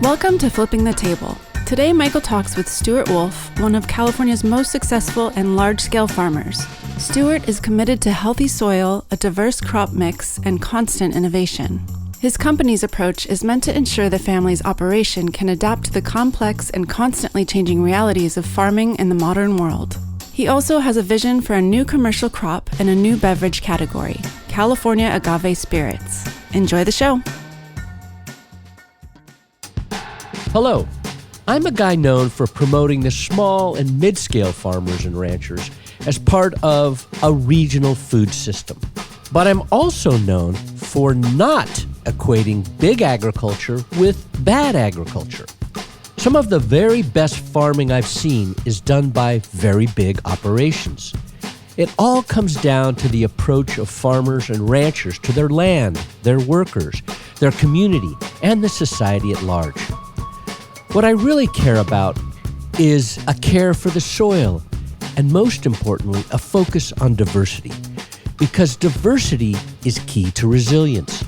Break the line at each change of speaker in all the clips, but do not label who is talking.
Welcome to Flipping the Table. Today, Michael talks with Stuart Woolf, one of California's most successful and large-scale farmers. Stuart is committed to healthy soil, a diverse crop mix, and constant innovation. His company's approach is meant to ensure the family's operation can adapt to the complex and constantly changing realities of farming in the modern world. He also has a vision for a new commercial crop and a new beverage category, California agave spirits. Enjoy the show.
Hello, I'm a guy known for promoting the small and mid-scale farmers and ranchers as part of a regional food system. But I'm also known for not equating big agriculture with bad agriculture. Some of the very best farming I've seen is done by very big operations. It all comes down to the approach of farmers and ranchers to their land, their workers, their community, and the society at large. What I really care about is a care for the soil, and most importantly, a focus on diversity. Because diversity is key to resilience.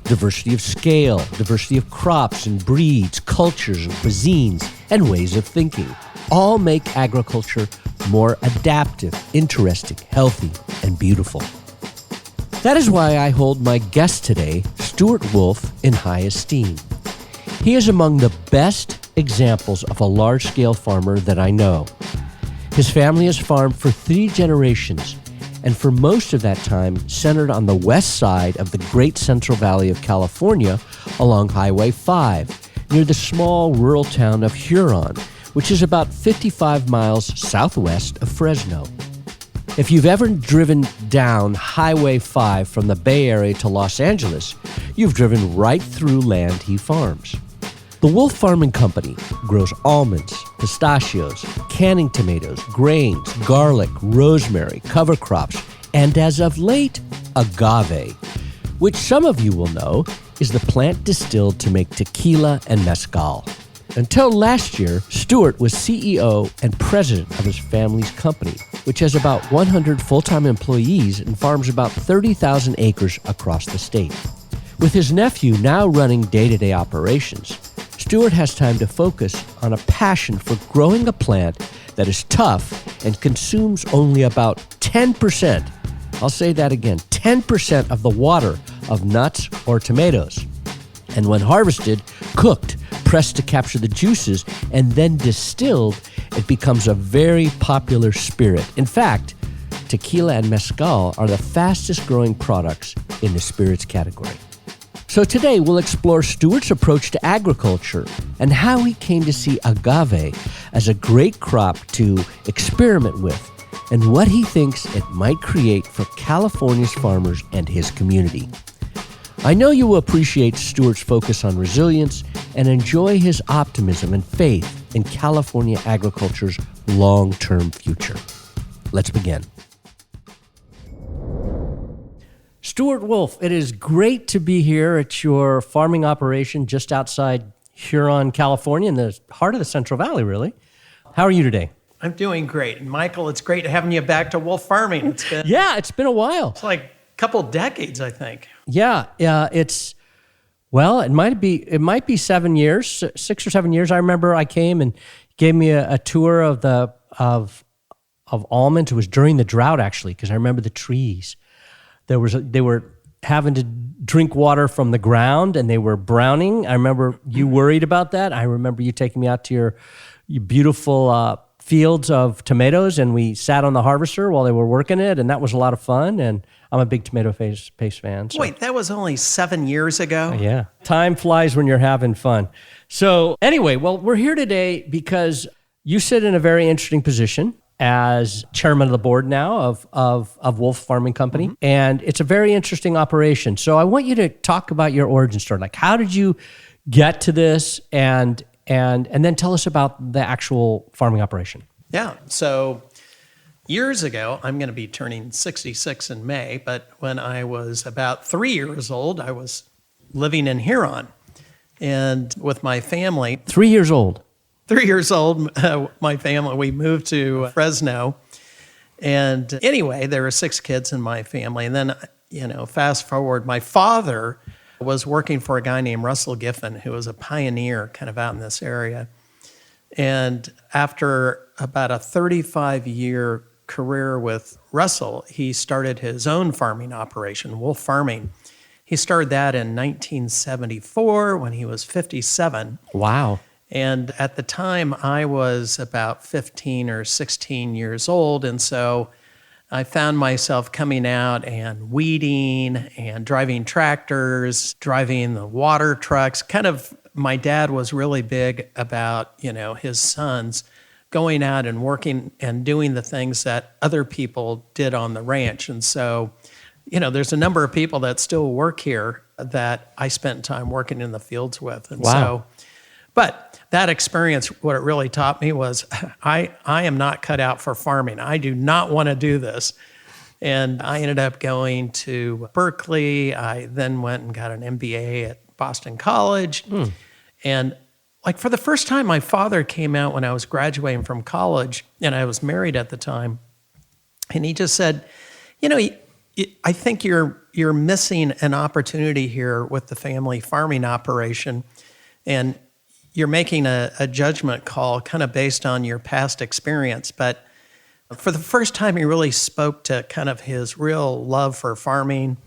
Diversity of scale, diversity of crops and breeds, cultures and cuisines, and ways of thinking all make agriculture more adaptive, interesting, healthy, and beautiful. That is why I hold my guest today, Stuart Woolf, in high esteem. He is among the best examples of a large-scale farmer that I know. His family has farmed for 3 generations, and for most of that time centered on the west side of the great Central Valley of California along Highway 5, near the small rural town of Huron, which is about 55 miles southwest of Fresno. If you've ever driven down Highway 5 from the Bay Area to Los Angeles, you've driven right through land he farms. The Woolf Farming Company grows almonds, pistachios, canning tomatoes, grains, garlic, rosemary, cover crops, and as of late, agave, which some of you will know is the plant distilled to make tequila and mezcal. Until last year, Stuart was CEO and president of his family's company, which has about 100 full-time employees and farms about 30,000 acres across the state. With his nephew now running day-to-day operations, Stuart has time to focus on a passion for growing a plant that is tough and consumes only about 10%, I'll say that again, 10% of the water of nuts or tomatoes. And when harvested, cooked, pressed to capture the juices, and then distilled, it becomes a very popular spirit. In fact, tequila and mezcal are the fastest growing products in the spirits category. So today we'll explore Stuart's approach to agriculture and how he came to see agave as a great crop to experiment with and what he thinks it might create for California's farmers and his community. I know you will appreciate Stuart's focus on resilience and enjoy his optimism and faith in California agriculture's long-term future. Let's begin. Stuart Woolf, it is great to be here at your farming operation just outside Huron, California, in the heart of the Central Valley, really. How are you today?
I'm doing great. And Michael, it's great having you back to Woolf Farming.
It's been a while.
It's like a couple decades, I think.
It might be 7 years, 6 or 7 years. I remember I came and gave me a tour of almonds. It was during the drought, actually, because I remember the trees. They were having to drink water from the ground, and they were browning. I remember you worried about that. I remember you taking me out to your beautiful fields of tomatoes, and we sat on the harvester while they were working it, and that was a lot of fun. And I'm a big tomato paste fan. So.
Wait, that was only 7 years ago?
Yeah. Time flies when you're having fun. So anyway, we're here today because you sit in a very interesting position as chairman of the board now of Woolf Farming Company. Mm-hmm. And it's a very interesting operation. So I want you to talk about your origin story. Like, how did you get to this? And then tell us about the actual farming operation.
Yeah. So years ago, I'm going to be turning 66 in May, but when I was about 3 years old, I was living in Huron and with my family.
3 years old?
3 years old, my family, we moved to Fresno. And anyway, there were 6 kids in my family. And then, fast forward, my father was working for a guy named Russell Giffen, who was a pioneer kind of out in this area. And after about a 35-year career with Russell, he started his own farming operation, Woolf Farming. He started that in 1974 when he was 57.
Wow.
And at the time, I was about 15 or 16 years old. And so I found myself coming out and weeding and driving tractors, driving the water trucks. Kind of, my dad was really big about, his sons going out and working and doing the things that other people did on the ranch. And so, there's a number of people that still work here that I spent time working in the fields with. And
Wow.
But that experience, what it really taught me was I am not cut out for farming. I do not want to do this. And I ended up going to Berkeley. I then went and got an MBA at Boston College. And like for the first time, my father came out when I was graduating from college, and I was married at the time. And he just said, I think you're missing an opportunity here with the family farming operation. And you're making a judgment call kind of based on your past experience. But for the first time, he really spoke to kind of his real love for farming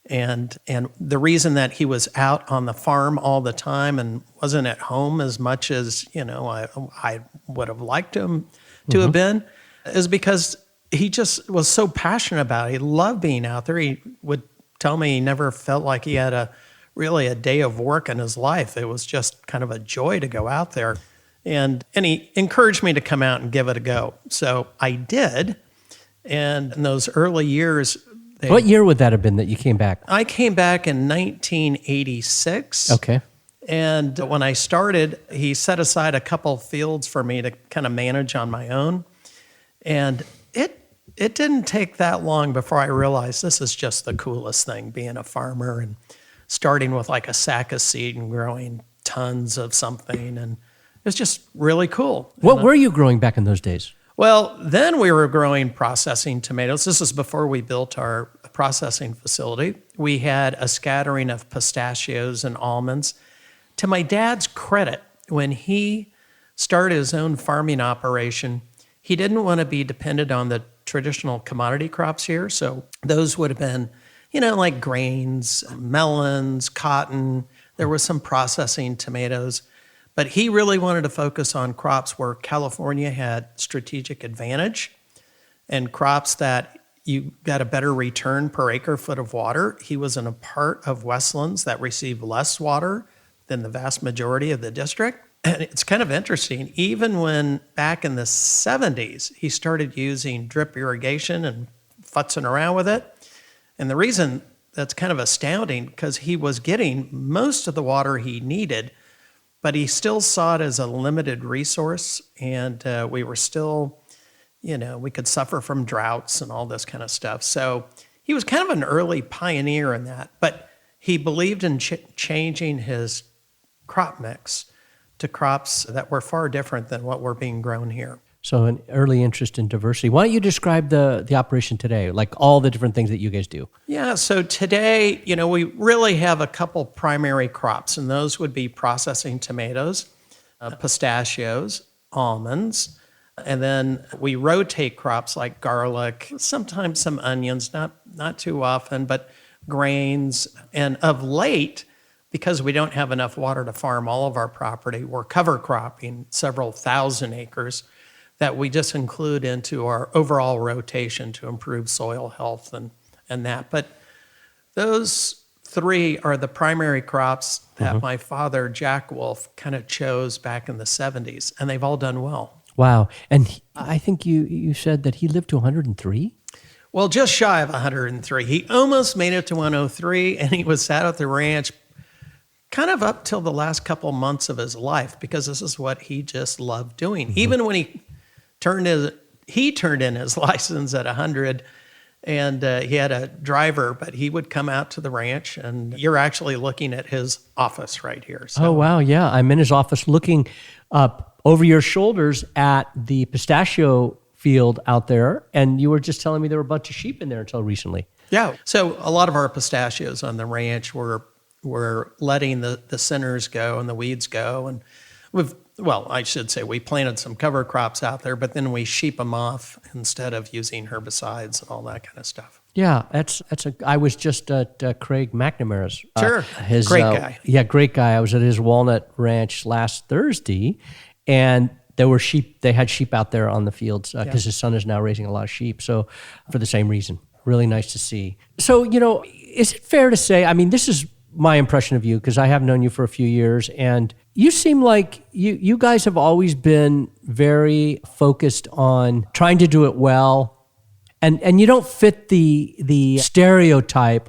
and the reason that he was out on the farm all the time and wasn't at home as much as, I would have liked him to have been is because he just was so passionate about it. He loved being out there. He would tell me he never felt like he had really a day of work in his life. It was just kind of a joy to go out there. And he encouraged me to come out and give it a go. So I did. And in those early years...
What year would that have been that you came back?
I came back in 1986.
Okay.
And when I started, he set aside a couple fields for me to kind of manage on my own. And it didn't take that long before I realized this is just the coolest thing, being a farmer and starting with like a sack of seed and growing tons of something. And it was just really cool.
What were you growing back in those days?
Well, then we were growing processing tomatoes. This is before we built our processing facility. We had a scattering of pistachios and almonds. To my dad's credit, when he started his own farming operation, he didn't want to be dependent on the traditional commodity crops here. So those would have been, like grains, melons, cotton. There was some processing tomatoes. But he really wanted to focus on crops where California had strategic advantage and crops that you got a better return per acre foot of water. He was in a part of Westlands that received less water than the vast majority of the district. And it's kind of interesting. Even when back in the 70s, he started using drip irrigation and futzing around with it. And the reason that's kind of astounding, because he was getting most of the water he needed, but he still saw it as a limited resource, and we were still, we could suffer from droughts and all this kind of stuff. So he was kind of an early pioneer in that, but he believed in changing his crop mix to crops that were far different than what were being grown here.
So an early interest in diversity. Why don't you describe the operation today, like all the different things that you guys do?
Yeah, so today, we really have a couple primary crops, and those would be processing tomatoes, pistachios, almonds, and then we rotate crops like garlic, sometimes some onions, not too often, but grains. And of late, because we don't have enough water to farm all of our property, we're cover cropping several thousand acres that we just include into our overall rotation to improve soil health and that. But those three are the primary crops that my father, Jack Woolf, kind of chose back in the 70s, and they've all done well.
Wow. And I think you said that he lived to 103?
Well, just shy of 103. He almost made it to 103, and he was out at the ranch kind of up till the last couple months of his life, because this is what he just loved doing. Even when he turned in his license at 100, and he had a driver, but he would come out to the ranch, and you're actually looking at his office right here. So.
Oh, wow, yeah. I'm in his office looking up over your shoulders at the pistachio field out there, and you were just telling me there were a bunch of sheep in there until recently.
Yeah, so a lot of our pistachios on the ranch were we're letting the centers go and the weeds go. And I should say we planted some cover crops out there, but then we sheep them off instead of using herbicides and all that kind of stuff.
Yeah, I was just at Craig McNamara's.
Sure, great guy.
Yeah, great guy. I was at his walnut ranch last Thursday, and there were sheep. They had sheep out there on the fields because his son is now raising a lot of sheep. So for the same reason, really nice to see. So, is it fair to say, I mean, this is my impression of you because I have known you for a few years, and you seem like you guys have always been very focused on trying to do it well. And you don't fit the stereotype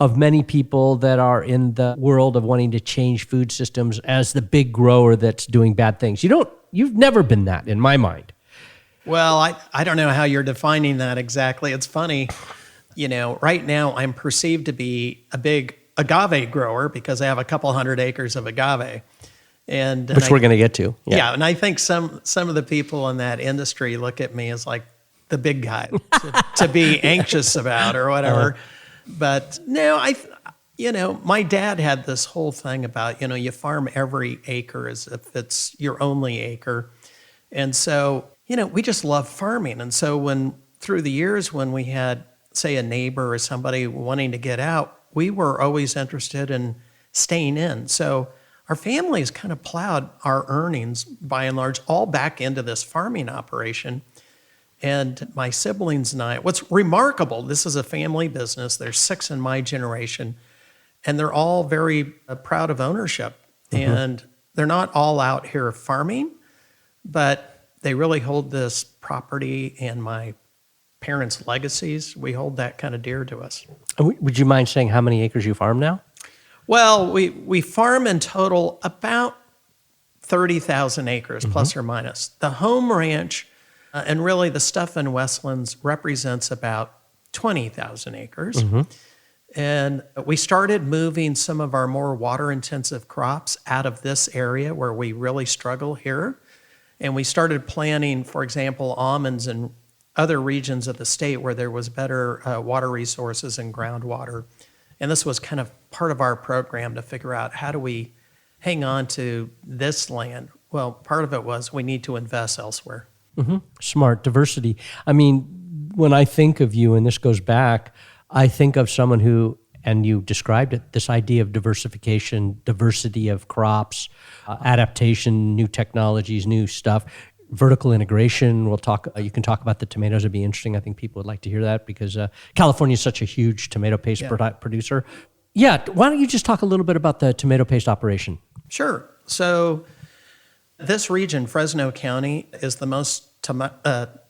of many people that are in the world of wanting to change food systems as the big grower that's doing bad things. You've never been that in my mind.
Well, I don't know how you're defining that exactly. It's funny, right now I'm perceived to be a big agave grower because I have a couple hundred acres of agave.
Which we're going to get to.
Yeah, and I think some of the people in that industry look at me as like the big guy to be anxious about or whatever. But no, my dad had this whole thing about, you farm every acre as if it's your only acre. And so, we just love farming. And so through the years when we had, say, a neighbor or somebody wanting to get out, we were always interested in staying in. So our families kind of plowed our earnings, by and large, all back into this farming operation. And my siblings and I, what's remarkable, this is a family business. There's 6 in my generation, and they're all very proud of ownership. Mm-hmm. And they're not all out here farming, but they really hold this property and my parents' legacies. We hold that kind of dear to us.
Would you mind saying how many acres you farm now?
Well, we farm in total about 30,000 acres, plus or minus. The home ranch, and really the stuff in Westlands, represents about 20,000 acres. Mm-hmm. And we started moving some of our more water-intensive crops out of this area where we really struggle here. And we started planting, for example, almonds in other regions of the state where there was better water resources and groundwater. And this was kind of part of our program to figure out how do we hang on to this land. Well, part of it was we need to invest elsewhere.
Mm-hmm. Smart diversity. I mean, when I think of you, and this goes back, I think of someone who, and you described it, this idea of diversification, diversity of crops, adaptation, new technologies, new stuff, vertical integration. You can talk about the tomatoes. It'd be interesting. I think people would like to hear that because California is such a huge tomato paste producer. Yeah, why don't you just talk a little bit about the tomato paste operation?
Sure. So this region, Fresno County, is the most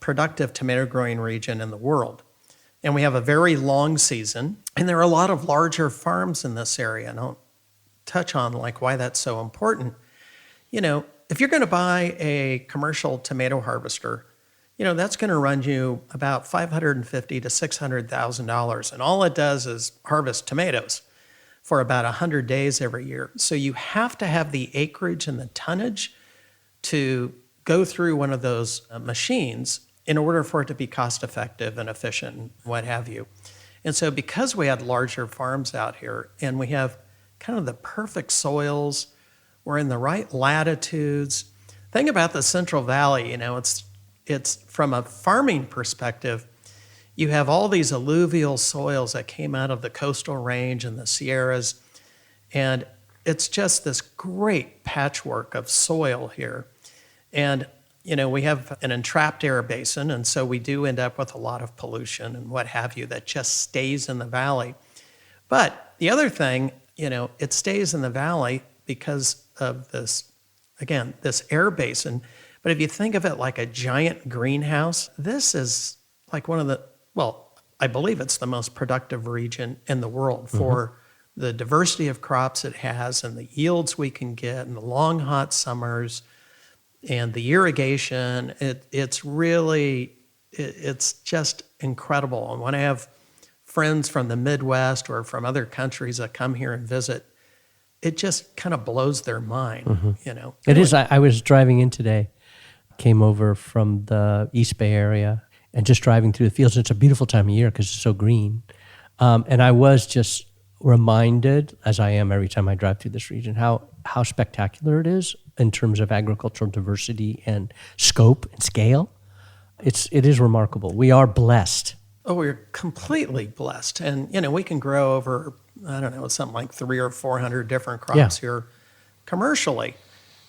productive tomato growing region in the world. And we have a very long season. And there are a lot of larger farms in this area. And I'll touch on why that's so important. If you're going to buy a commercial tomato harvester, that's going to run you about $550,000 to $600,000. And all it does is harvest tomatoes for about 100 days every year. So you have to have the acreage and the tonnage to go through one of those machines in order for it to be cost effective and efficient and what have you. And so because we had larger farms out here and we have kind of the perfect soils, we're in the right latitudes. Thing about the Central Valley, it's from a farming perspective, you have all these alluvial soils that came out of the coastal range and the Sierras, and it's just this great patchwork of soil here. And, we have an entrapped air basin, and so we do end up with a lot of pollution and what have you that just stays in the valley. But the other thing, it stays in the valley because of this air basin. But if you think of it like a giant greenhouse, this is like I believe it's the most productive region in the world for the diversity of crops it has and the yields we can get and the long, hot summers and the irrigation. It's just incredible. And when I have friends from the Midwest or from other countries that come here and visit, it just kind of blows their mind,
It is. I was driving in today, came over from the East Bay area, and just driving through the fields. It's a beautiful time of year because it's so green. And I was just reminded, as I am every time I drive through this region, how spectacular it is in terms of agricultural diversity and scope and scale. It is remarkable. We are blessed.
Oh, we're completely blessed. And, we can grow over, I don't know, something like 300 or 400 different crops here commercially.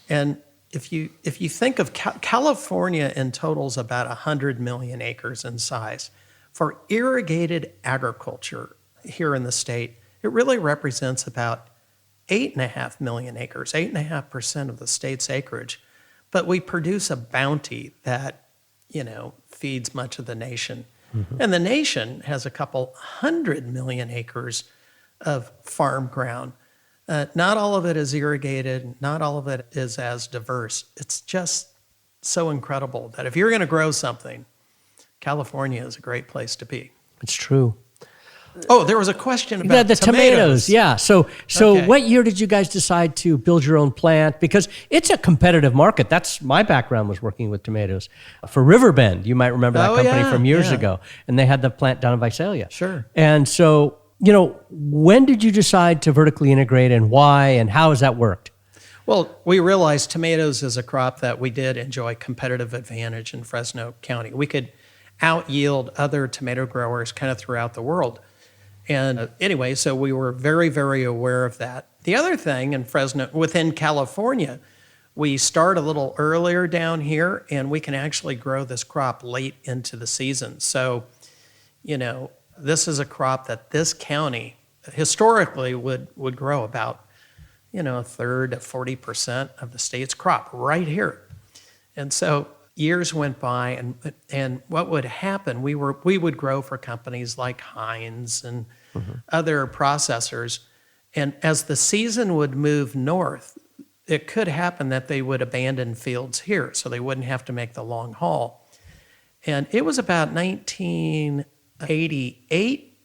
And if you think of California in total is about 100 million acres in size. For irrigated agriculture here in the state, it really represents about 8.5 million acres, 8.5% of the state's acreage. But we produce a bounty that, feeds much of the nation. Mm-hmm. And the nation has a couple 100 million acres of farm ground. Not all of it is irrigated. Not all of it is as diverse. It's just so incredible that if you're going to grow something, California is a great place to be.
It's true.
Oh, there was a question about
the tomatoes. Yeah. So
Okay.
What year did you guys decide to build your own plant? Because it's a competitive market. That's my background, was working with tomatoes for Riverbend. You might remember that company from years ago. And they had the plant down in Visalia.
Sure.
And so, when did you decide to vertically integrate, and why, and how has that worked?
Well, we realized tomatoes is a crop that we did enjoy competitive advantage in Fresno County. We could out-yield other tomato growers kind of throughout the world. And anyway, so we were very, very aware of that. The other thing in Fresno, within California, we start a little earlier down here, and we can actually grow this crop late into the season. So, this is a crop that this county historically would grow about, a third to 40% of the state's crop right here. And so years went by, and what would happen, we would grow for companies like Heinz and other processors. And as the season would move north, it could happen that they would abandon fields here, so they wouldn't have to make the long haul. And it was about 1988,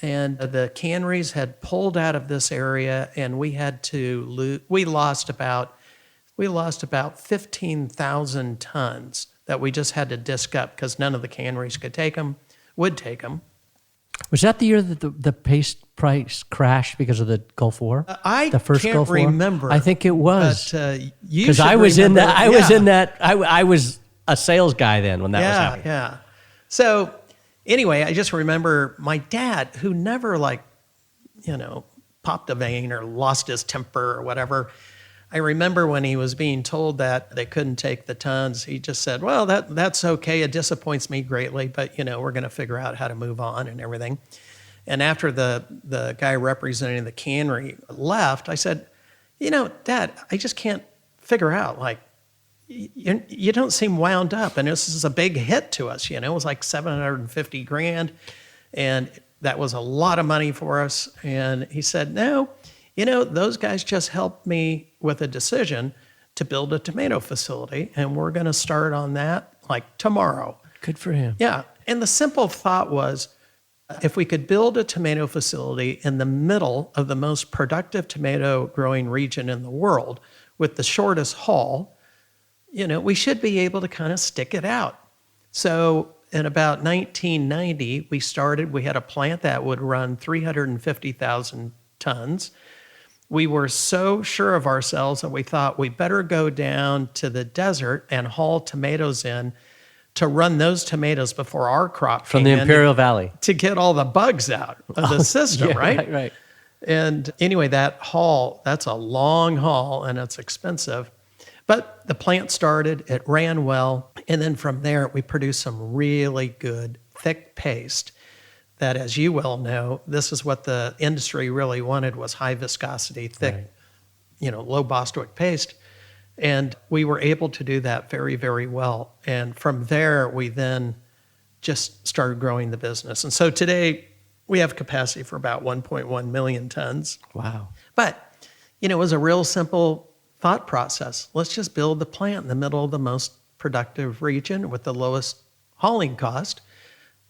and the canneries had pulled out of this area, and we lost about 15,000 tons that we just had to disc up because none of the canneries would take them.
Was that the year that the paste price crashed because of the Gulf War? The first
can't
Gulf War?
remember.
I think it was.
But you
because
should
I was
remember.
in that. I was in that. I was a sales guy then when that was happening.
Yeah. So anyway, I just remember my dad, who never popped a vein or lost his temper or whatever. I remember when he was being told that they couldn't take the tons, he just said, well, that's okay. It disappoints me greatly, but, we're going to figure out how to move on and everything. And after the guy representing the cannery left, I said, Dad, I just can't figure out, you don't seem wound up. And this is a big hit to us, it was like $750,000. And that was a lot of money for us. And he said, no, those guys just helped me with a decision to build a tomato facility, and we're going to start on that tomorrow.
Good for him.
Yeah. And the simple thought was, if we could build a tomato facility in the middle of the most productive tomato growing region in the world with the shortest haul, we should be able to kind of stick it out. So in about 1990, we had a plant that would run 350,000 tons. We were so sure of ourselves that we thought we better go down to the desert and haul tomatoes in to run those tomatoes before our crop
From
came
the
in
Imperial Valley.
to get all the bugs out of the system,
Yeah,
right?
Right.
And anyway, that's a long haul and it's expensive. But the plant started, it ran well, and then from there we produced some really good thick paste that, as you well know, this is what the industry really wanted, was high viscosity, thick, low Bostwick paste. And we were able to do that very, very well. And from there, we then just started growing the business. And so today we have capacity for about 1.1 million tons.
Wow.
But, it was a real simple thought process. Let's just build the plant in the middle of the most productive region with the lowest hauling cost.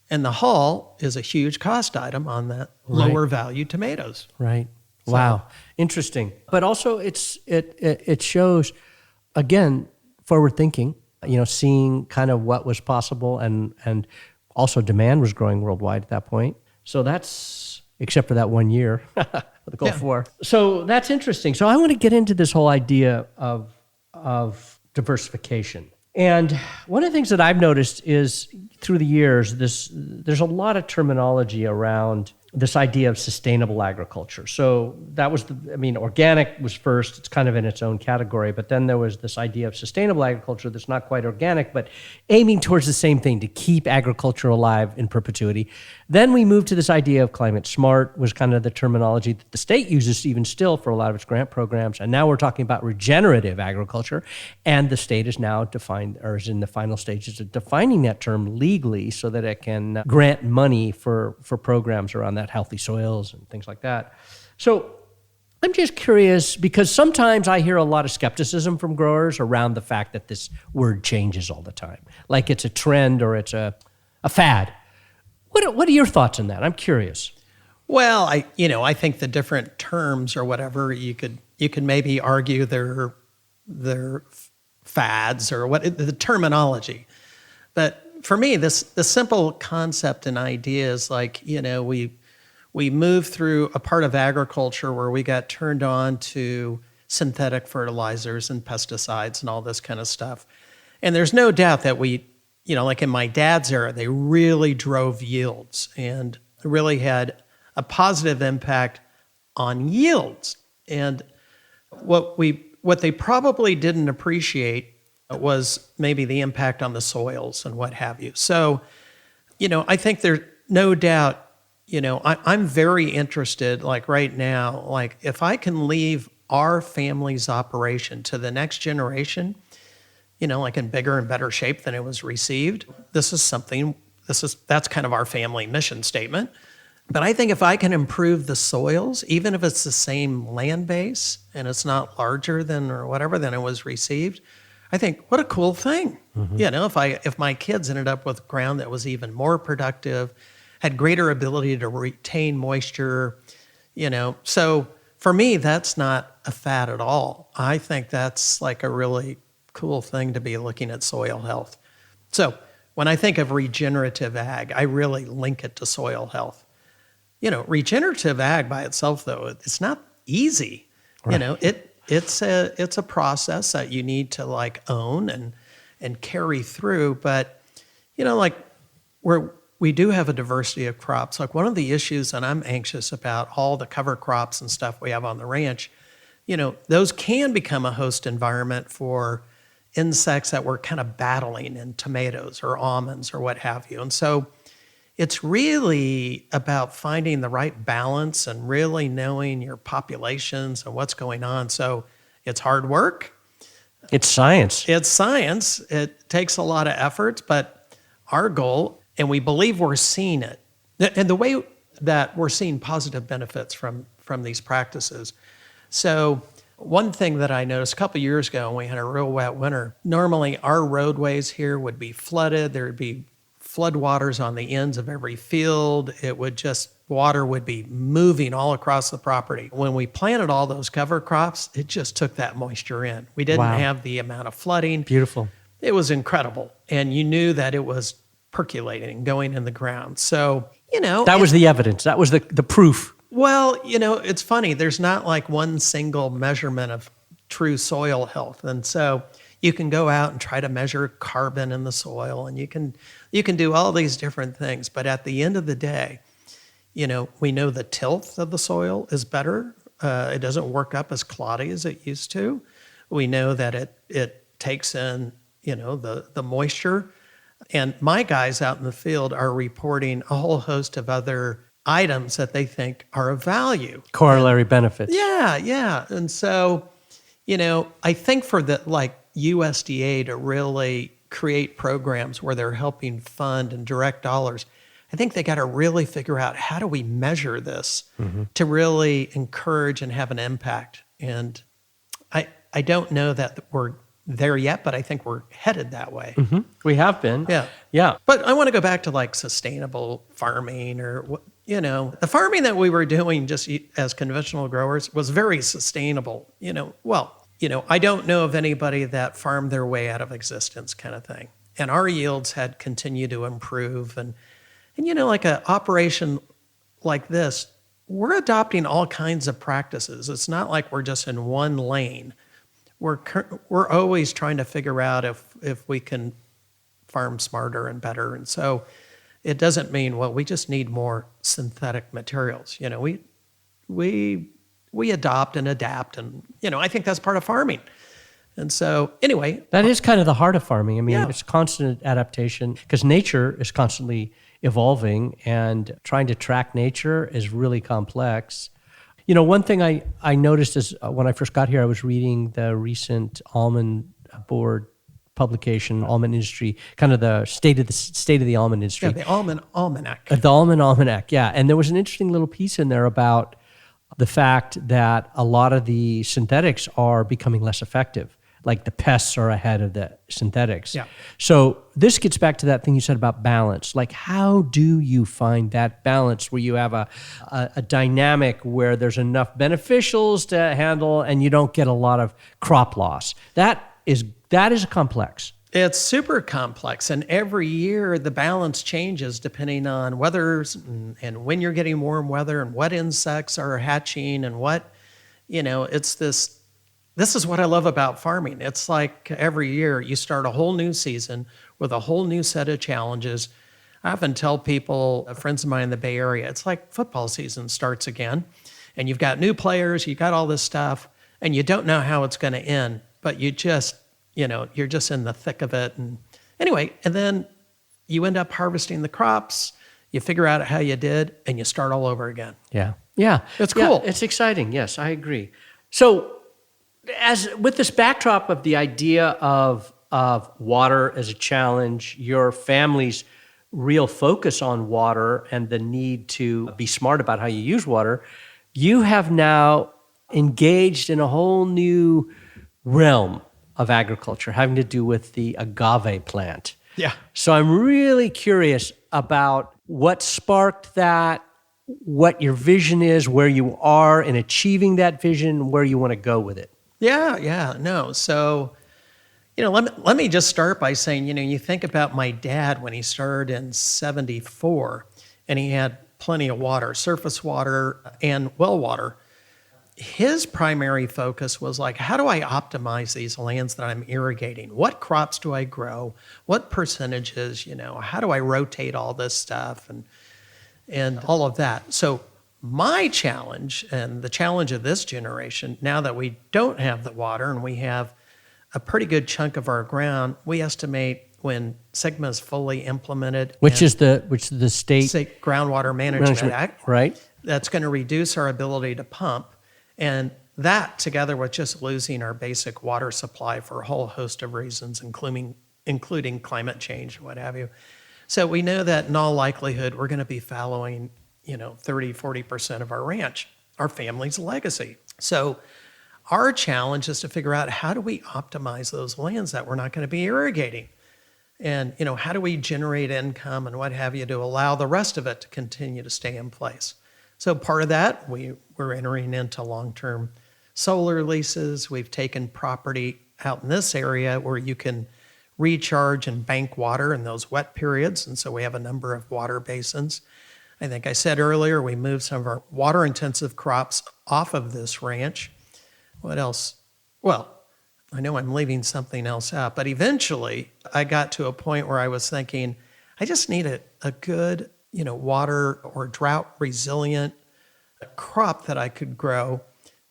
And the haul is a huge cost item on that lower value tomatoes.
Right. Wow. Interesting. But also it shows, again, forward thinking, seeing kind of what was possible, and also demand was growing worldwide at that point. So that's, except for that 1 year, the Gulf War. So that's interesting. So I want to get into this whole idea of diversification. And one of the things that I've noticed is through the years, there's a lot of terminology around this idea of sustainable agriculture. So that was organic was first, it's kind of in its own category, but then there was this idea of sustainable agriculture that's not quite organic, but aiming towards the same thing, to keep agriculture alive in perpetuity. Then we moved to this idea of climate smart, was kind of the terminology that the state uses even still for a lot of its grant programs. And now we're talking about regenerative agriculture, and the state is now defined, or is in the final stages of defining that term legally so that it can grant money for programs around that, healthy soils and things like that. So I'm just curious, because sometimes I hear a lot of skepticism from growers around the fact that this word changes all the time, like it's a trend or it's a fad. What are your thoughts on that? I'm curious.
Well, I think the different terms or whatever, you could maybe argue they're fads or what the terminology. But for me, the simple concept and idea is like, we moved through a part of agriculture where we got turned on to synthetic fertilizers and pesticides and all this kind of stuff. And there's no doubt that we, like in my dad's era, they really drove yields and really had a positive impact on yields. And what they probably didn't appreciate was maybe the impact on the soils and what have you. So, I think there's no doubt, I'm very interested, like right now, like if I can leave our family's operation to the next generation, like in bigger and better shape than it was received, that's kind of our family mission statement. But I think if I can improve the soils, even if it's the same land base and it's not larger than or whatever than it was received, I think what a cool thing. Mm-hmm. If my kids ended up with ground that was even more productive, had greater ability to retain moisture, So for me, that's not a fad at all. I think that's like a really cool thing to be looking at soil health. So when I think of regenerative ag, I really link it to soil health. Regenerative ag by itself, though, it's not easy. Right. It's a process that you need to like own and carry through. But we do have a diversity of crops. Like one of the issues that I'm anxious about, all the cover crops and stuff we have on the ranch, those can become a host environment for insects that we're kind of battling in tomatoes or almonds or what have you. And so it's really about finding the right balance and really knowing your populations and what's going on. So it's hard work.
It's science.
It's science. It takes a lot of effort, but our goal, and we believe we're seeing it, and the way that we're seeing positive benefits from these practices. So one thing that I noticed a couple of years ago when we had a real wet winter, normally our roadways here would be flooded. There would be floodwaters on the ends of every field. Water would be moving all across the property. When we planted all those cover crops, it just took that moisture in. We didn't have the amount of flooding.
Beautiful.
It was incredible. And you knew that it was percolating, going in the ground. So,
that was the evidence. That was the proof.
Well, it's funny. There's not like one single measurement of true soil health. And so you can go out and try to measure carbon in the soil, and you can do all these different things. But at the end of the day, we know the tilth of the soil is better. It doesn't work up as cloddy as it used to. We know that it takes in, the moisture. And my guys out in the field are reporting a whole host of other items that they think are of value.
Corollary benefits.
Yeah. And so, I think for the USDA to really create programs where they're helping fund and direct dollars, I think they got to really figure out how do we measure this to really encourage and have an impact. And I don't know that we're there yet, but I think we're headed that way.
Mm-hmm. We have been.
Yeah. But I want to go back to sustainable farming or, the farming that we were doing just as conventional growers was very sustainable. I don't know of anybody that farmed their way out of existence kind of thing. And our yields had continued to improve. And an operation like this, we're adopting all kinds of practices. It's not like we're just in one lane. We're always trying to figure out if we can farm smarter and better. And so it doesn't mean, well, we just need more synthetic materials. We adopt and adapt, and I think that's part of farming. And so anyway,
that is kind of the heart of farming. I mean,
Yeah.
it's constant adaptation because nature is constantly evolving, and trying to track nature is really complex. One thing I noticed is when I first got here, I was reading the recent almond board publication, almond industry, kind of the state of the almond industry.
the almond almanac.
The almond almanac, yeah. And there was an interesting little piece in there about the fact that a lot of the synthetics are becoming less effective. Like the pests are ahead of the synthetics.
Yeah.
So this gets back to that thing you said about balance. Like, how do you find that balance where you have a dynamic where there's enough beneficials to handle and you don't get a lot of crop loss? That is complex.
It's super complex, and every year the balance changes depending on weathers and when you're getting warm weather and what insects are hatching and what, it's this. This is what I love about farming. It's like every year you start a whole new season with a whole new set of challenges. I often tell people, friends of mine in the Bay Area, it's like football season starts again, and you've got new players, you've got all this stuff, and you don't know how it's going to end, but you're just in the thick of it. And anyway, and then you end up harvesting the crops, you figure out how you did, and you start all over again.
Yeah.
It's cool.
Yeah, it's exciting. Yes, I agree. So, as with this backdrop of the idea of water as a challenge, your family's real focus on water and the need to be smart about how you use water, you have now engaged in a whole new realm of agriculture having to do with the agave plant.
Yeah.
So I'm really curious about what sparked that, what your vision is, where you are in achieving that vision, where you want to go with it.
Yeah, no. So, let me just start by saying, you think about my dad when he started in 74, and he had plenty of water, surface water and well water. His primary focus was like, how do I optimize these lands that I'm irrigating? What crops do I grow? What percentages, how do I rotate all this stuff and all of that? So my challenge and the challenge of this generation, now that we don't have the water and we have a pretty good chunk of our ground, we estimate when SGMA is fully implemented,
which is the state
Groundwater Management Act,
right?
That's going to reduce our ability to pump, and that together with just losing our basic water supply for a whole host of reasons, including climate change and what have you. So we know that in all likelihood we're going to be fallowing 30-40% of our ranch, our family's legacy. So our challenge is to figure out, how do we optimize those lands that we're not going to be irrigating? And, how do we generate income and what have you to allow the rest of it to continue to stay in place? So part of that, we're entering into long-term solar leases. We've taken property out in this area where you can recharge and bank water in those wet periods. And so we have a number of water basins. I think I said earlier, we moved some of our water-intensive crops off of this ranch. What else? Well, I know I'm leaving something else out, but eventually I got to a point where I was thinking, I just need a good, water or drought-resilient crop that I could grow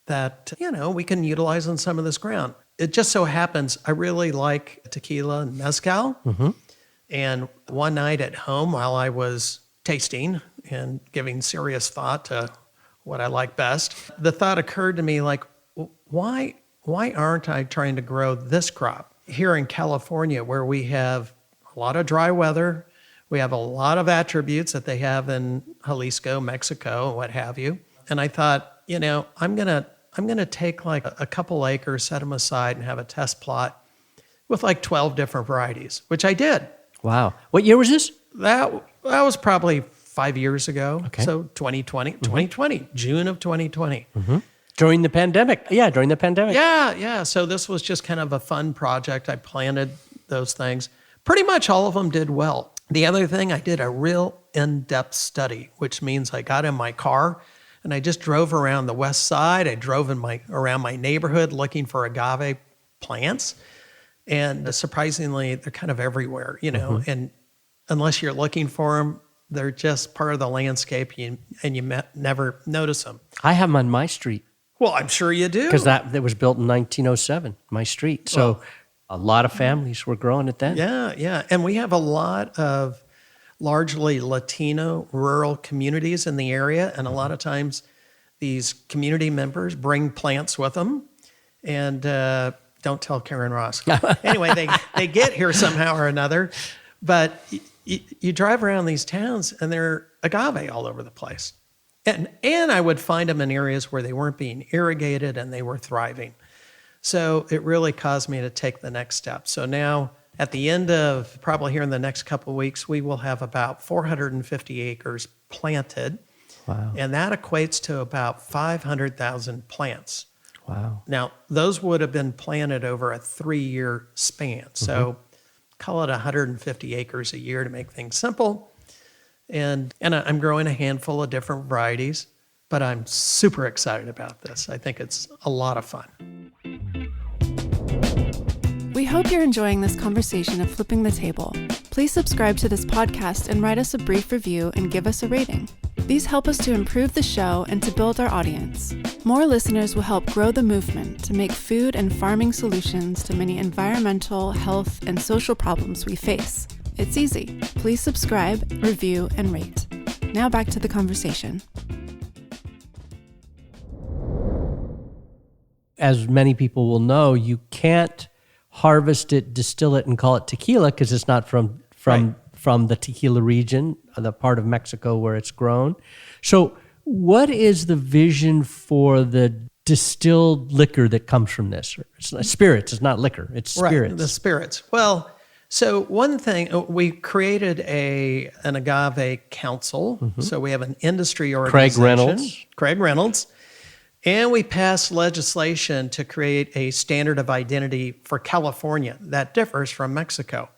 that, we can utilize on some of this ground. It just so happens I really like tequila and mezcal.
Mm-hmm.
And one night at home while I was tasting and giving serious thought to what I like best, the thought occurred to me, like, why aren't I trying to grow this crop here in California, where we have a lot of dry weather, we have a lot of attributes that they have in Jalisco, Mexico, and what have you. And I thought, I'm gonna take like a couple acres, set them aside, and have a test plot with like 12 different varieties, which I did.
Wow. What year was this?
That was probably 5 years ago.
Okay.
So 2020, June of 2020.
Mm-hmm. During the pandemic. Yeah, during the pandemic.
Yeah. So this was just kind of a fun project. I planted those things. Pretty much all of them did well. The other thing, I did a real in-depth study, which means I got in my car And I just drove around the west side. I drove around my neighborhood looking for agave plants. And surprisingly, they're kind of everywhere, and unless you're looking for them, they're just part of the landscape and you never notice them.
I have them on my street.
Well, I'm sure you do.
Because that was built in 1907, my street. So a lot of families were growing it then.
Yeah. And we have a lot of largely Latino rural communities in the area. And a lot of times these community members bring plants with them. And don't tell Karen Ross. Anyway, they get here somehow or another. But you drive around these towns and they're agave all over the place. And I would find them in areas where they weren't being irrigated and they were thriving. So it really caused me to take the next step. So now at the end of probably here in the next couple of weeks, we will have about 450 acres planted.
Wow.
And that equates to about 500,000 plants.
Wow.
Now, those would have been planted over a 3-year span. So call it 150 acres a year to make things simple. And I'm growing a handful of different varieties, but I'm super excited about this. I think it's a lot of fun.
We hope you're enjoying this conversation of Flipping the Table. Please subscribe to this podcast and write us a brief review and give us a rating. These help us to improve the show and to build our audience. More listeners will help grow the movement to make food and farming solutions to many environmental, health, and social problems we face. It's easy. Please subscribe, review, and rate. Now back to the conversation.
As many people will know, you can't harvest it, distill it, and call it tequila because it's not from the tequila region, the part of Mexico where it's grown. So what is the vision for the distilled liquor that comes from this? It's not spirits, it's not liquor, it's spirits.
Right, the spirits. Well, so one thing, we created an agave council. So we have an industry organization. Craig Reynolds. And we passed legislation to create a standard of identity for California that differs from Mexico.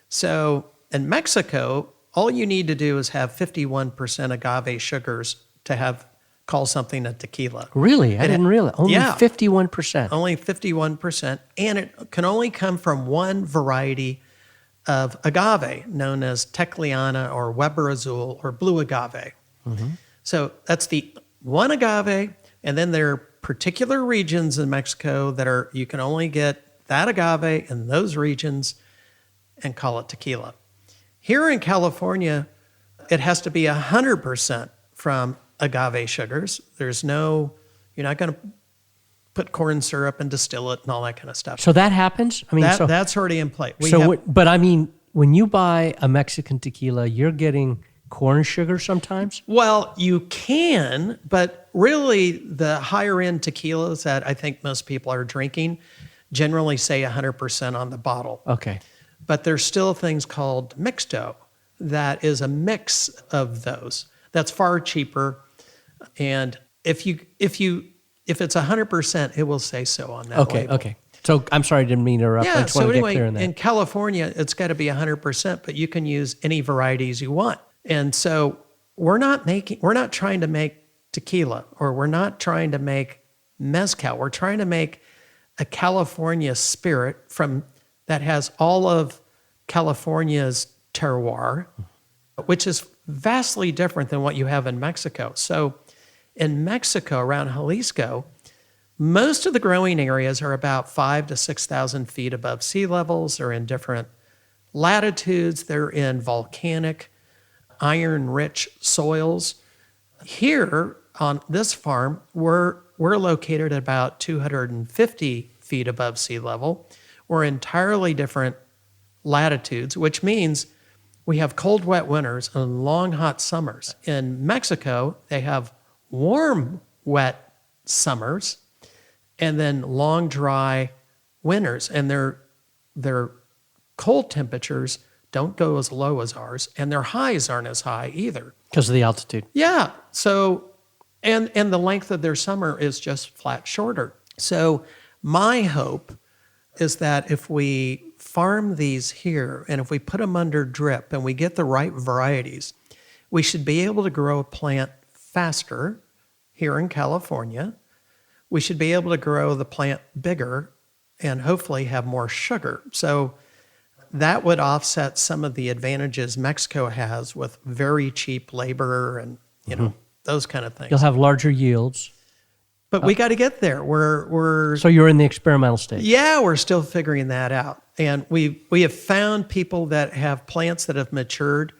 So in Mexico, all you need to do is have 51% agave sugars to call something a tequila.
Really? I didn't realize. Only 51%.
Only 51%. And it can only come from one variety of agave known as Tecliana or Weber Azul or blue agave. So that's the one agave. And then there are particular regions in Mexico that you can only get that agave in those regions and call it tequila. Here in California, it has to be 100% from agave sugars. You're not going to put corn syrup and distill it and all that kind of stuff.
So that happens? I mean,
that's already in place.
But I mean, when you buy a Mexican tequila, you're getting corn sugar sometimes?
Well, you can, but really the higher end tequilas that I think most people are drinking generally say 100% on the bottle.
Okay.
But there's still things called mixto that is a mix of those. That's far cheaper. And if it's 100%, it will say so on that label.
Okay. So I'm sorry, I didn't mean to interrupt. I just want to get clear on that.
In California, it's got to be 100%, but you can use any varieties you want. And so we're not trying to make tequila, or we're not trying to make mezcal. We're trying to make a California spirit that has all of California's terroir, which is vastly different than what you have in Mexico. So in Mexico, around Jalisco, most of the growing areas are about 5,000 to 6,000 feet above sea levels. They're in different latitudes. They're in volcanic, iron-rich soils. Here on this farm, we're located at about 250 feet above sea level. We're entirely different latitudes, which means we have cold, wet winters and long, hot summers. In Mexico, they have warm, wet summers and then long, dry winters. And their cold temperatures don't go as low as ours, and their highs aren't as high either.
Because of the altitude.
Yeah. So, and the length of their summer is just flat shorter. So my hope is that if we farm these here and if we put them under drip and we get the right varieties, we should be able to grow a plant faster here in California, we should be able to grow the plant bigger and hopefully have more sugar. So that would offset some of the advantages Mexico has with very cheap labor and, those kind of things.
You'll have larger yields.
But we got to get there.
So you're in the experimental stage.
Yeah, we're still figuring that out. And we have found people that have plants that have matured.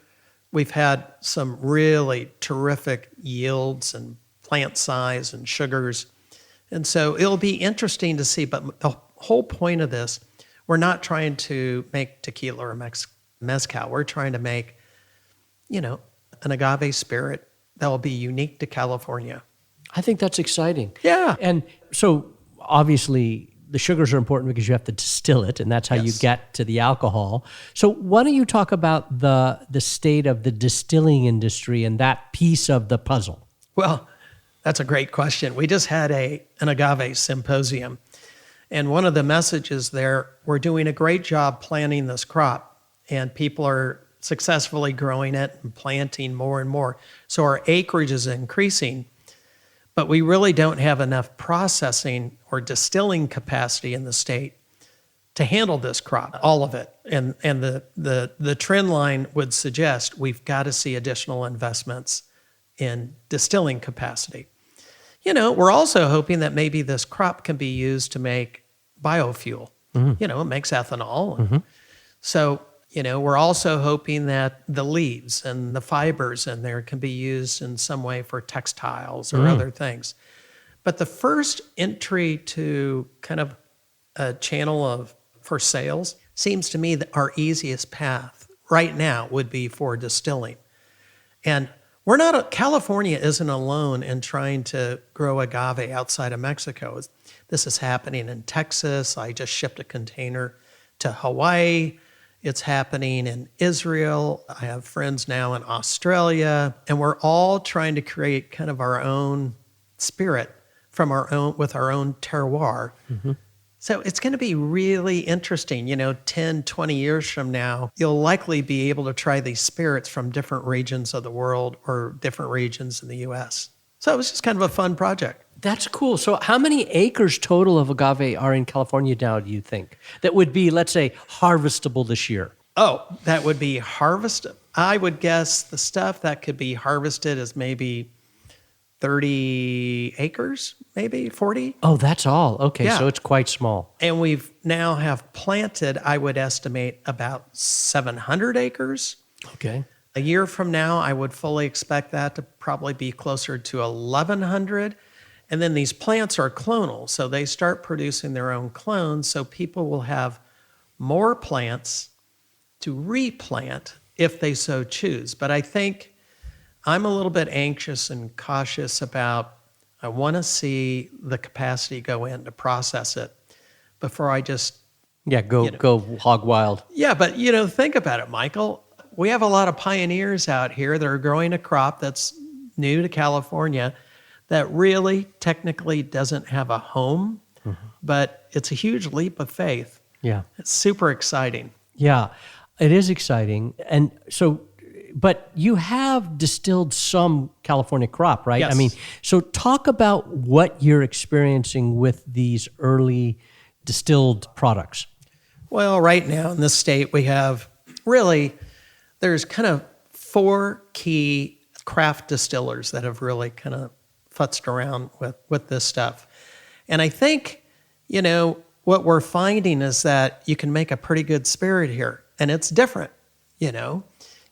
We've had some really terrific yields and plant size and sugars. And so it'll be interesting to see. But the whole point of this, we're not trying to make tequila or mezcal. We're trying to make, an agave spirit that will be unique to California.
I think that's exciting.
Yeah.
And so obviously the sugars are important because you have to distill it, and that's how you get to the alcohol. So why don't you talk about the state of the distilling industry and that piece of the puzzle?
Well, that's a great question. We just had an agave symposium, and one of the messages there, we're doing a great job planting this crop, and people are successfully growing it and planting more and more. So our acreage is increasing, but we really don't have enough processing or distilling capacity in the state to handle this crop, all of it. And the trend line would suggest we've got to see additional investments in distilling capacity. We're also hoping that maybe this crop can be used to make biofuel. It makes ethanol. So, we're also hoping that the leaves and the fibers in there can be used in some way for textiles or other things. But the first entry to kind of a channel for sales seems to me that our easiest path right now would be for distilling. And California isn't alone in trying to grow agave outside of Mexico. This is happening in Texas. I just shipped a container to Hawaii. It's happening in Israel. I have friends now in Australia, and we're all trying to create kind of our own spirit with our own terroir. So it's going to be really interesting. 10, 20 years from now, you'll likely be able to try these spirits from different regions of the world or different regions in the U.S. So it was just kind of a fun project.
That's cool. So how many acres total of agave are in California now, do you think, that would be, let's say, harvestable this year?
Oh, that would be harvested. I would guess the stuff that could be harvested is maybe 30 acres, maybe 40.
Oh, that's all. Okay,
Yeah.
so it's quite small.
And we've now have planted, I would estimate, about 700 acres.
Okay.
A year from now, I would fully expect that to probably be closer to 1,100. And then these plants are clonal, so they start producing their own clones, so people will have more plants to replant if they so choose. But I think I'm a little bit anxious and cautious about, I want to see the capacity go in to process it before I just...
Yeah, go hog wild.
Yeah, but think about it, Michael. We have a lot of pioneers out here that are growing a crop that's new to California that really technically doesn't have a home, but it's a huge leap of faith.
Yeah.
It's super exciting.
Yeah, it is exciting. And so, but you have distilled some California crop, right?
Yes.
I mean, so talk about what you're experiencing with these early distilled products.
Well, right now in this state, we have there's kind of 4 key craft distillers that have really kind of futzed around with this stuff. And I think, what we're finding is that you can make a pretty good spirit here, and it's different,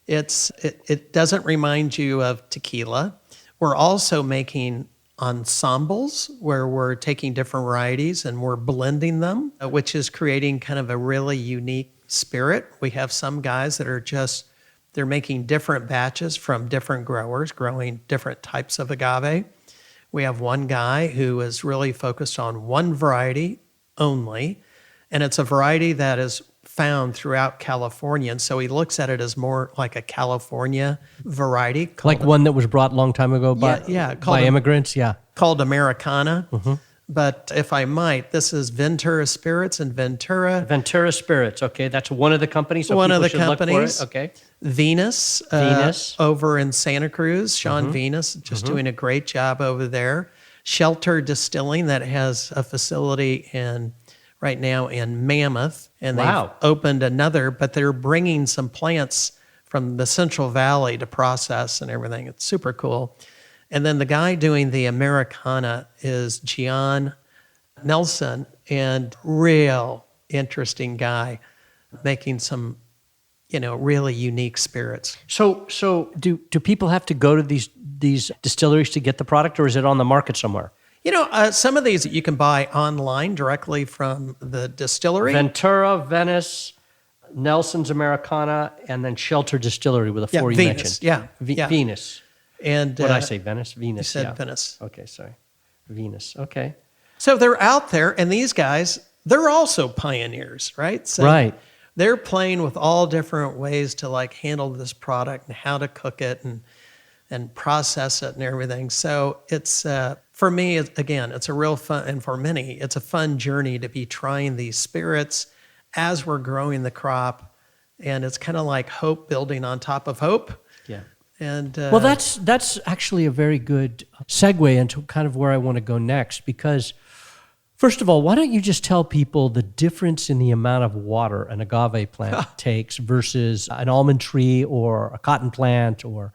It doesn't remind you of tequila. We're also making ensembles where we're taking different varieties and we're blending them, which is creating kind of a really unique spirit. We have some guys that are they're making different batches from different growers, growing different types of agave. We have one guy who is really focused on one variety only, and it's a variety that is found throughout California. And so he looks at it as more like a California variety.
Like one that was brought a long time ago by
called
immigrants, yeah.
Called Americana. But if I might, this is Ventura Spirits in Ventura.
Ventura Spirits. Okay, that's one of the companies. So
One of
people
the
should look for it.
companies.
Okay.
Venus,
Venus.
over in Santa Cruz. Sean Venus, just doing a great job over there. Shelter Distilling, that has a facility right now in Mammoth. And they've opened another, but they're bringing some plants from the Central Valley to process and everything. It's super cool. And then the guy doing the Americana is Gian Nelson, and real interesting guy, making some, really unique spirits.
So do people have to go to these distilleries to get the product, or is it on the market somewhere?
Some of these you can buy online directly from the distillery.
Ventura, Venice, Nelson's Americana, and then Shelter Distillery with a four you
Venus,
mentioned.
yeah.
Venus.
And
what did I say? Venus? Venus.
You said Venice.
Okay, sorry. Venus. Okay.
So they're out there, and these guys, they're also pioneers, right? So
right.
They're playing with all different ways to handle this product and how to cook it and process it and everything. So it's, for me, it's a real fun, and for many, it's a fun journey to be trying these spirits as we're growing the crop. And it's kind of like hope building on top of hope.
Yeah.
And
well, that's actually a very good segue into kind of where I want to go next, because first of all, why don't you just tell people the difference in the amount of water an agave plant takes versus an almond tree or a cotton plant or...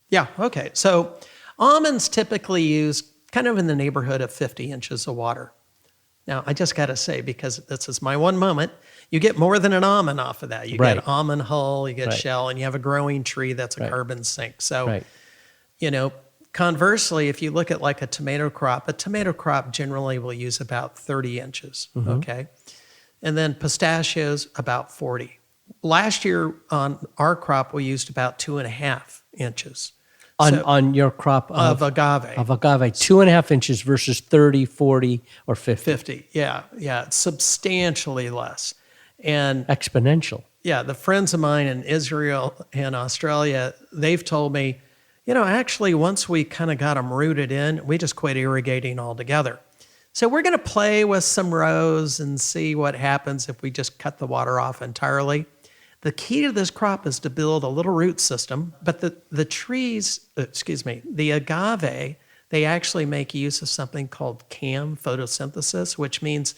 Yeah, okay. So almonds typically use kind of in the neighborhood of 50 inches of water. Now, I just got to say, because this is my one moment, you get more than an almond off of that. You get almond hull, you get shell, and you have a growing tree that's a carbon sink. So, conversely, if you look at like a tomato crop generally will use about 30 inches, okay? And then pistachios, about 40. Last year on our crop, we used about 2.5 inches.
On your crop
of agave.
Of agave, 2.5 inches versus 30, 40, or 50.
50, yeah, substantially less. And
exponential.
Yeah, the friends of mine in Israel and Australia, they've told me, actually once we kind of got them rooted in, we just quit irrigating altogether. So we're going to play with some rows and see what happens if we just cut the water off entirely. The key to this crop is to build a little root system, but the trees, the agave, they actually make use of something called CAM, photosynthesis, which means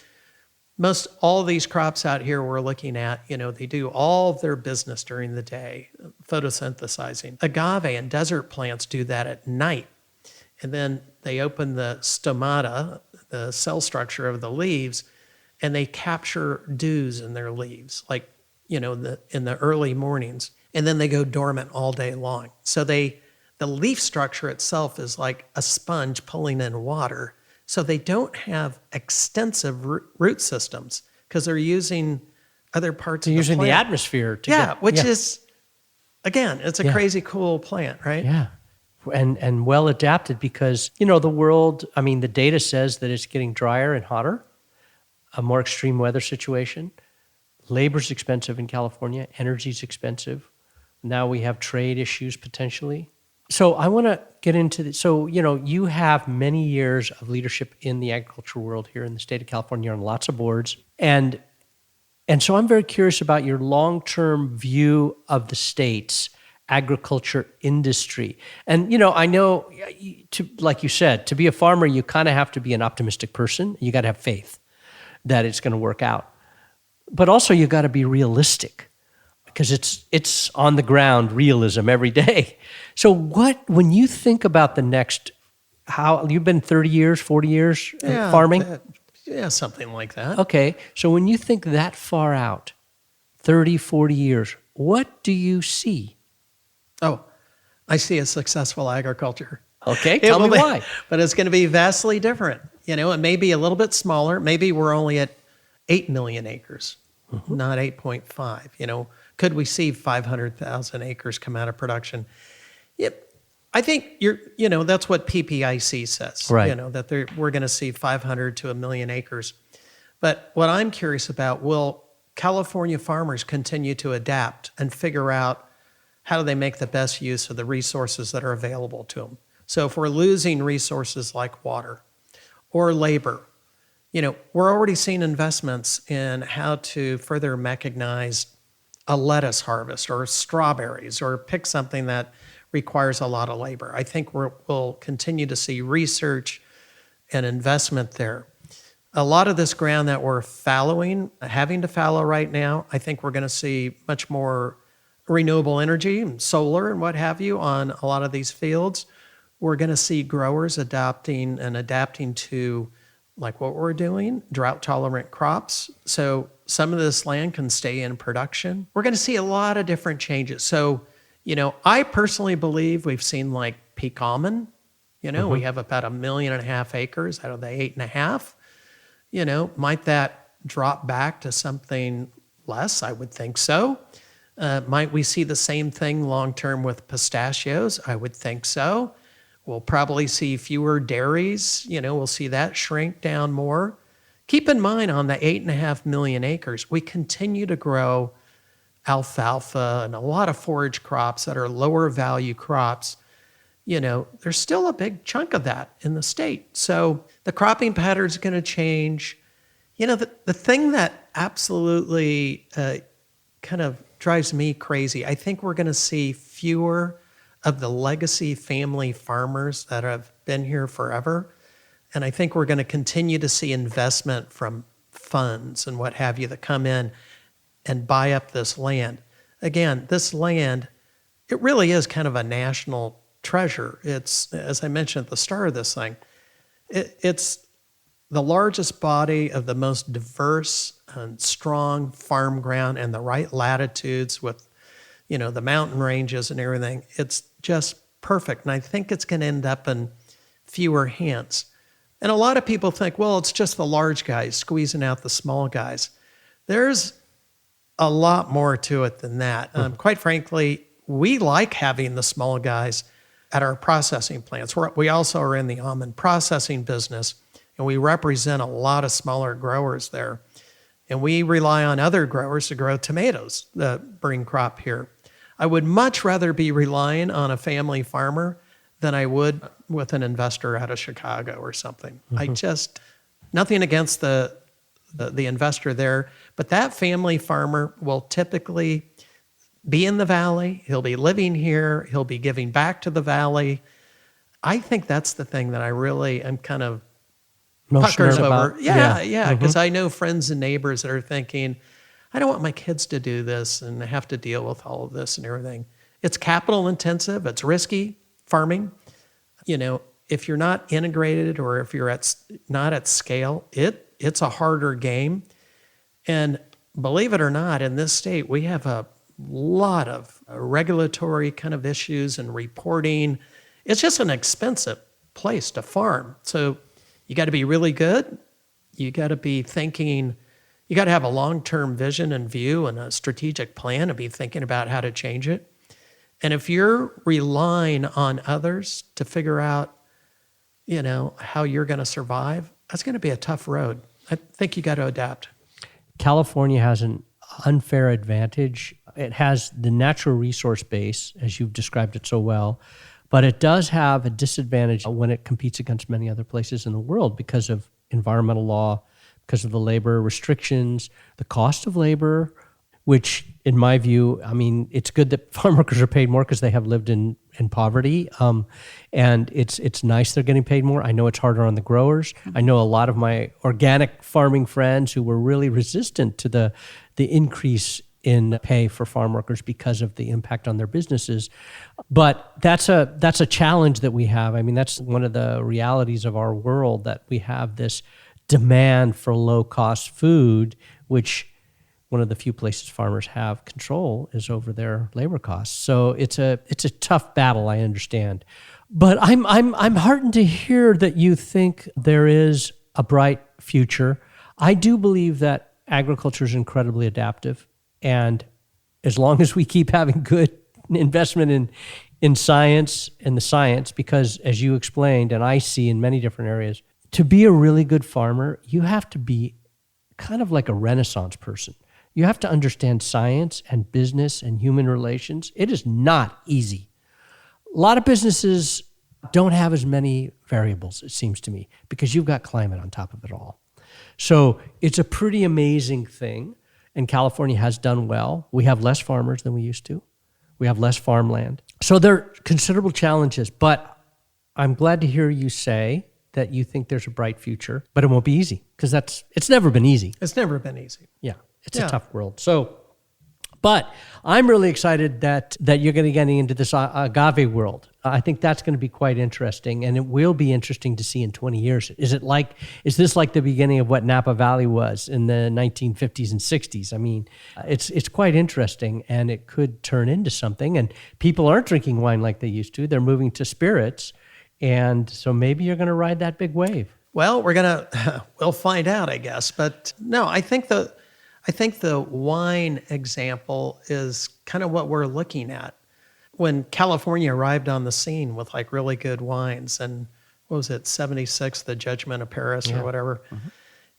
most all of these crops out here we're looking at, they do all of their business during the day, photosynthesizing. Agave and desert plants do that at night. And then they open the stomata, the cell structure of the leaves, and they capture dews in their leaves, like, in the early mornings, and then they go dormant all day long. So the leaf structure itself is like a sponge pulling in water. So they don't have extensive root systems because they're using other parts of the plant.
Using the atmosphere to
which is, again, it's a crazy cool plant, right?
Yeah. And well adapted because, the world, the data says that it's getting drier and hotter, a more extreme weather situation. Labor's expensive in California. Energy's expensive. Now we have trade issues potentially. So I want to get into this. So, you have many years of leadership in the agricultural world here in the state of California on lots of boards. And so I'm very curious about your long-term view of the state's agriculture industry. And, I know, like you said, to be a farmer, you kind of have to be an optimistic person. You got to have faith that it's going to work out. But also you got to be realistic because it's on the ground realism every day. So when you think about the next, how you've been 30 years, 40 years farming?
Something like that.
Okay. So when you think that far out, 30, 40 years, what do you see?
Oh, I see a successful agriculture.
Okay. Tell me why.
But it's going to be vastly different. It may be a little bit smaller. Maybe we're only at 8 million acres, not 8.5. Could we see 500,000 acres come out of production? Yep. I think that's what PPIC says,
right.
That we're going to see 500 to 1 million acres. But what I'm curious about, will California farmers continue to adapt and figure out how do they make the best use of the resources that are available to them? So if we're losing resources like water, or labor. We're already seeing investments in how to further mechanize a lettuce harvest or strawberries or pick something that requires a lot of labor. I think we'll continue to see research and investment there. A lot of this ground that we're having to fallow right now, I think we're going to see much more renewable energy, solar and what have you on a lot of these fields. We're going to see growers adapting to like what we're doing, drought-tolerant crops. So some of this land can stay in production. We're going to see a lot of different changes. So, I personally believe we've seen like peak almond. We have about 1.5 million acres out of the 8.5. Might that drop back to something less? I would think so. Might we see the same thing long-term with pistachios? I would think so. We'll probably see fewer dairies. We'll see that shrink down more. Keep in mind on the 8.5 million acres, we continue to grow alfalfa and a lot of forage crops that are lower value crops. There's still a big chunk of that in the state. So the cropping pattern is going to change. The thing that absolutely kind of drives me crazy, I think we're going to see fewer of the legacy family farmers that have been here forever. And I think we're going to continue to see investment from funds and what have you that come in and buy up this land. Again, this land, it really is kind of a national treasure. It's, as I mentioned at the start of this thing, it's the largest body of the most diverse and strong farm ground and the right latitudes with the mountain ranges and everything. It's just perfect. And I think it's going to end up in fewer hands. And a lot of people think, well, it's just the large guys squeezing out the small guys. There's a lot more to it than that. Quite frankly, we like having the small guys at our processing plants. We also are in the almond processing business, and we represent a lot of smaller growers there. And we rely on other growers to grow tomatoes that bring crop here. I would much rather be relying on a family farmer than I would with an investor out of Chicago or something. Nothing against the investor there, but that family farmer will typically be in the valley. He'll be living here. He'll be giving back to the valley. I think that's the thing that I really am kind of puckers over. Yeah. Because I know friends and neighbors that are thinking, I don't want my kids to do this and have to deal with all of this and everything. It's capital intensive. It's risky farming. If you're not integrated or if you're not at scale, it's a harder game. And believe it or not, in this state, we have a lot of regulatory kind of issues and reporting. It's just an expensive place to farm. So you got to be really good. You got to be thinking, you got to have a long-term vision and view and a strategic plan and be thinking about how to change it. And if you're relying on others to figure out, how you're going to survive, that's going to be a tough road. I think you got to adapt.
California has an unfair advantage. It has the natural resource base, as you've described it so well, but it does have a disadvantage when it competes against many other places in the world because of environmental law, because of the labor restrictions, the cost of labor, which in my view, it's good that farm workers are paid more because they have lived in poverty. And it's nice they're getting paid more. I know it's harder on the growers. I know a lot of my organic farming friends who were really resistant to the increase in pay for farm workers because of the impact on their businesses. But that's a challenge that we have. That's one of the realities of our world, that we have this demand for low-cost food, which one of the few places farmers have control is over their labor costs. So it's a tough battle, I understand. But I'm heartened to hear that you think there is a bright future. I do believe that agriculture is incredibly adaptive, and as long as we keep having good investment in science and the science, because as you explained, and I see in many different areas, to be a really good farmer, you have to be kind of like a Renaissance person. You have to understand science and business and human relations. It is not easy. A lot of businesses don't have as many variables, it seems to me, because you've got climate on top of it all. So it's a pretty amazing thing, and California has done well. We have less farmers than we used to. We have less farmland. So there are considerable challenges, but I'm glad to hear you say that you think there's a bright future, but it won't be easy, because it's never been easy.
It's never been easy.
Yeah, it's a tough world. So, but I'm really excited that you're going to get into this agave world. I think that's going to be quite interesting, and it will be interesting to see in 20 years. Is this like the beginning of what Napa Valley was in the 1950s and 60s? I mean, it's quite interesting, and it could turn into something. And people aren't drinking wine like they used to; they're moving to spirits, and so maybe you're going to ride that big wave.
Well, we'll find out, I guess. But no, I think the wine example is kind of what we're looking at. When California arrived on the scene with like really good wines, and what was it, 76, the Judgment of Paris or whatever,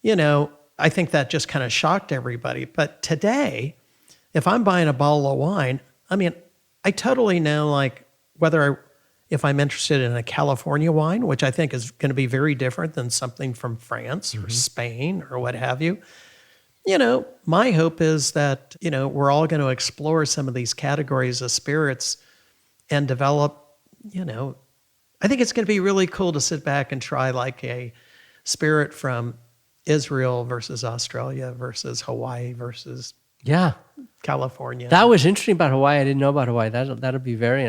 I think that just kind of shocked everybody. But today, if I'm buying a bottle of wine, I mean, I totally know like if I'm interested in a California wine, which I think is going to be very different than something from France or Spain or what have you. My hope is that, we're all going to explore some of these categories of spirits and develop, I think it's going to be really cool to sit back and try like a spirit from Israel versus Australia versus Hawaii versus California.
That was interesting about Hawaii. I didn't know about Hawaii. It'll be very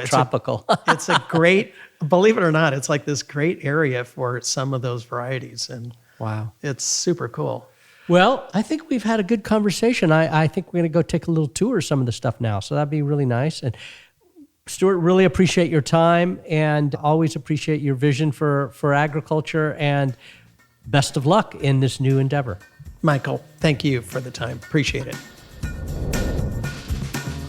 tropical.
It's a great, believe it or not, it's like this great area for some of those varieties. And
wow,
it's super cool.
Well, I think we've had a good conversation. I think we're going to go take a little tour of some of the stuff now. So that'd be really nice. And Stuart, really appreciate your time and always appreciate your vision for agriculture, and best of luck in this new endeavor.
Michael, thank you for the time. Appreciate it.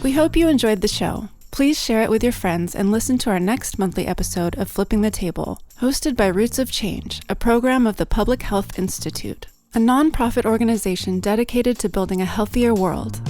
We hope you enjoyed the show. Please share it with your friends and listen to our next monthly episode of Flipping the Table, hosted by Roots of Change, a program of the Public Health Institute, a nonprofit organization dedicated to building a healthier world.